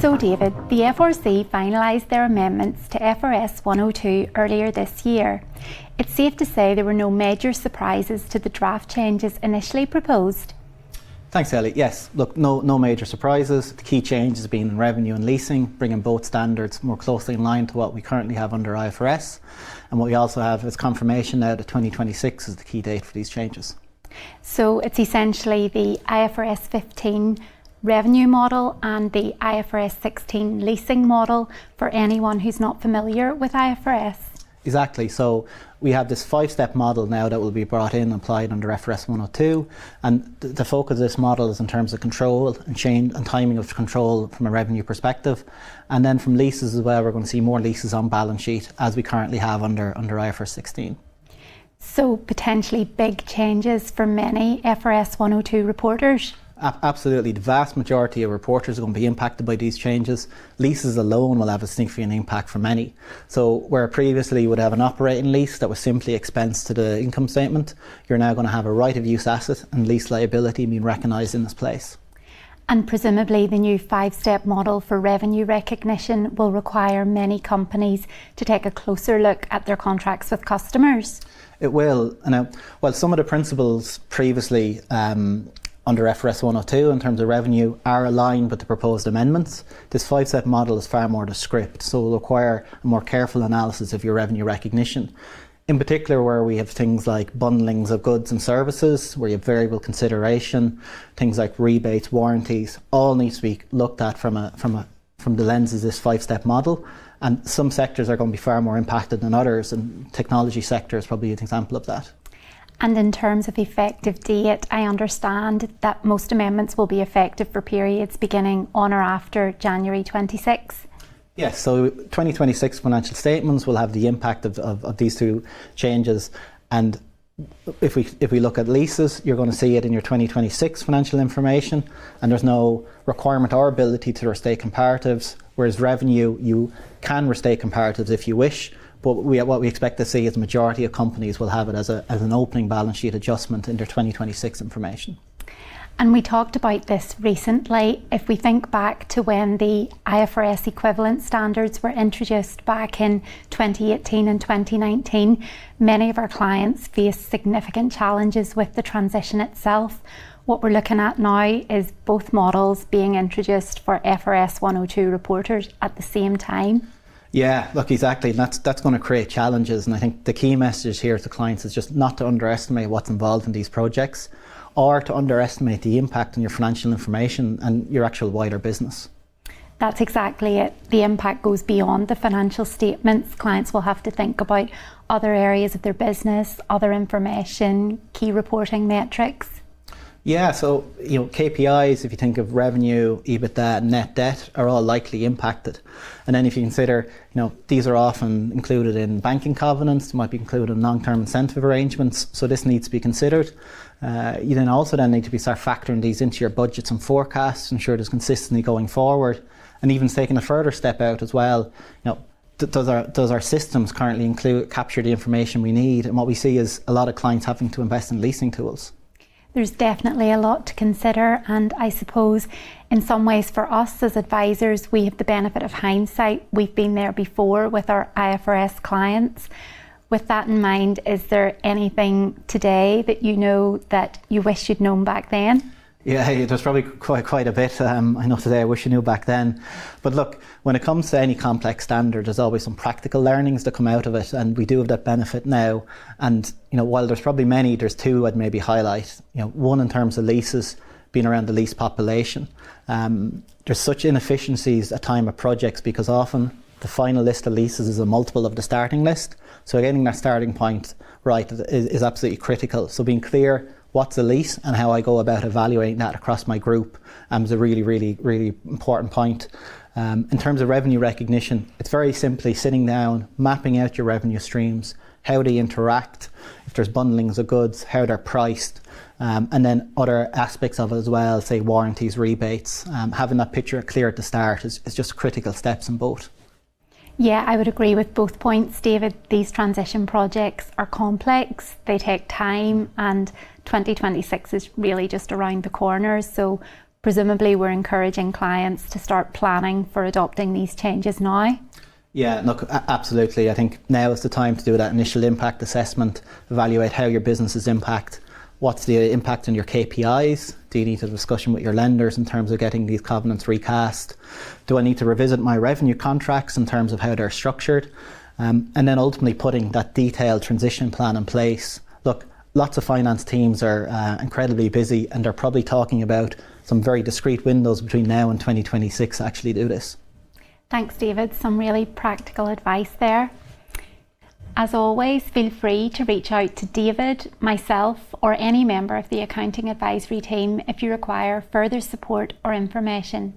So David, the FRC finalised their amendments to FRS 102 earlier this year. It's safe to say there were no major surprises to the draft changes initially proposed. Thanks, Ellie. Yes, look, no major surprises. The key changes being in revenue and leasing, bringing both standards more closely in line to what we currently have under IFRS. And what we also have is confirmation now that 2026 is the key date for these changes. So it's essentially the IFRS 15 revenue model and the IFRS 16 leasing model for anyone who's not familiar with IFRS. Exactly. So we have this 5-step model now that will be brought in and applied under FRS 102, and the focus of this model is in terms of control and change and timing of control from a revenue perspective. And then from leases as well, we're going to see more leases on balance sheet as we currently have under IFRS 16. So potentially big changes for many FRS 102 reporters. Absolutely. The vast majority of reporters are going to be impacted by these changes. Leases alone will have a significant impact for many. So where previously you would have an operating lease that was simply expensed to the income statement, you're now going to have a right of use asset and lease liability being recognised in this place. And presumably the new 5-step model for revenue recognition will require many companies to take a closer look at their contracts with customers. It will. And while some of the principles previously under FRS 102 in terms of revenue are aligned with the proposed amendments, this 5-step model is far more the script, so it will require a more careful analysis of your revenue recognition. In particular, where we have things like bundlings of goods and services, where you have variable consideration, things like rebates, warranties, all need to be looked at from the lenses of this 5-step model. And some sectors are going to be far more impacted than others, and technology sector is probably an example of that. And in terms of effective date, I understand that most amendments will be effective for periods beginning on or after January 26. Yes, so 2026 financial statements will have the impact of these two changes. And if we look at leases, you're going to see it in your 2026 financial information, and there's no requirement or ability to restate comparatives, whereas revenue, you can restate comparatives if you wish. But what we expect to see is the majority of companies will have it as an opening balance sheet adjustment in their 2026 information. And we talked about this recently. If we think back to when the IFRS equivalent standards were introduced back in 2018 and 2019, many of our clients faced significant challenges with the transition itself. What we're looking at now is both models being introduced for FRS 102 reporters at the same time. Yeah, look, exactly. And that's going to create challenges. And I think the key message here to clients is just not to underestimate what's involved in these projects, or to underestimate the impact on your financial information and your actual wider business. That's exactly it. The impact goes beyond the financial statements. Clients will have to think about other areas of their business, other information, key reporting metrics. Yeah, so KPIs, if you think of revenue, EBITDA, net debt, are all likely impacted. And then if you consider, these are often included in banking covenants, they might be included in long-term incentive arrangements, so this needs to be considered. You then also need to start factoring these into your budgets and forecasts, ensure there's consistency going forward, and even taking a further step out as well. Does our systems currently capture the information we need? And what we see is a lot of clients having to invest in leasing tools. There's definitely a lot to consider, and I suppose in some ways for us as advisors, we have the benefit of hindsight. We've been there before with our IFRS clients. With that in mind, is there anything today that you know that you wish you'd known back then? Yeah, there's probably quite a bit. I know today I wish I knew back then. But look, when it comes to any complex standard, there's always some practical learnings that come out of it, and we do have that benefit now. And while there's probably many, there's two I'd maybe highlight. One in terms of leases, being around the lease population. There's such inefficiencies at time of projects because often the final list of leases is a multiple of the starting list. So getting that starting point right is absolutely critical. So being clear what's a lease and how I go about evaluating that across my group is a really, really, really important point. In terms of revenue recognition, it's very simply sitting down, mapping out your revenue streams, how they interact, if there's bundlings of goods, how they're priced, and then other aspects of it as well, say warranties, rebates. Having that picture clear at the start is just critical steps in both. Yeah, I would agree with both points, David. These transition projects are complex, they take time, and 2026 is really just around the corner. So presumably we're encouraging clients to start planning for adopting these changes now. Yeah, look, absolutely. I think now is the time to do that initial impact assessment, evaluate how your business is impacted. What's the impact on your KPIs? Do you need a discussion with your lenders in terms of getting these covenants recast? Do I need to revisit my revenue contracts in terms of how they're structured? And then ultimately putting that detailed transition plan in place. Look, lots of finance teams are incredibly busy, and they're probably talking about some very discrete windows between now and 2026 to actually do this. Thanks, David. Some really practical advice there. As always, feel free to reach out to David, myself, or any member of the accounting advisory team if you require further support or information.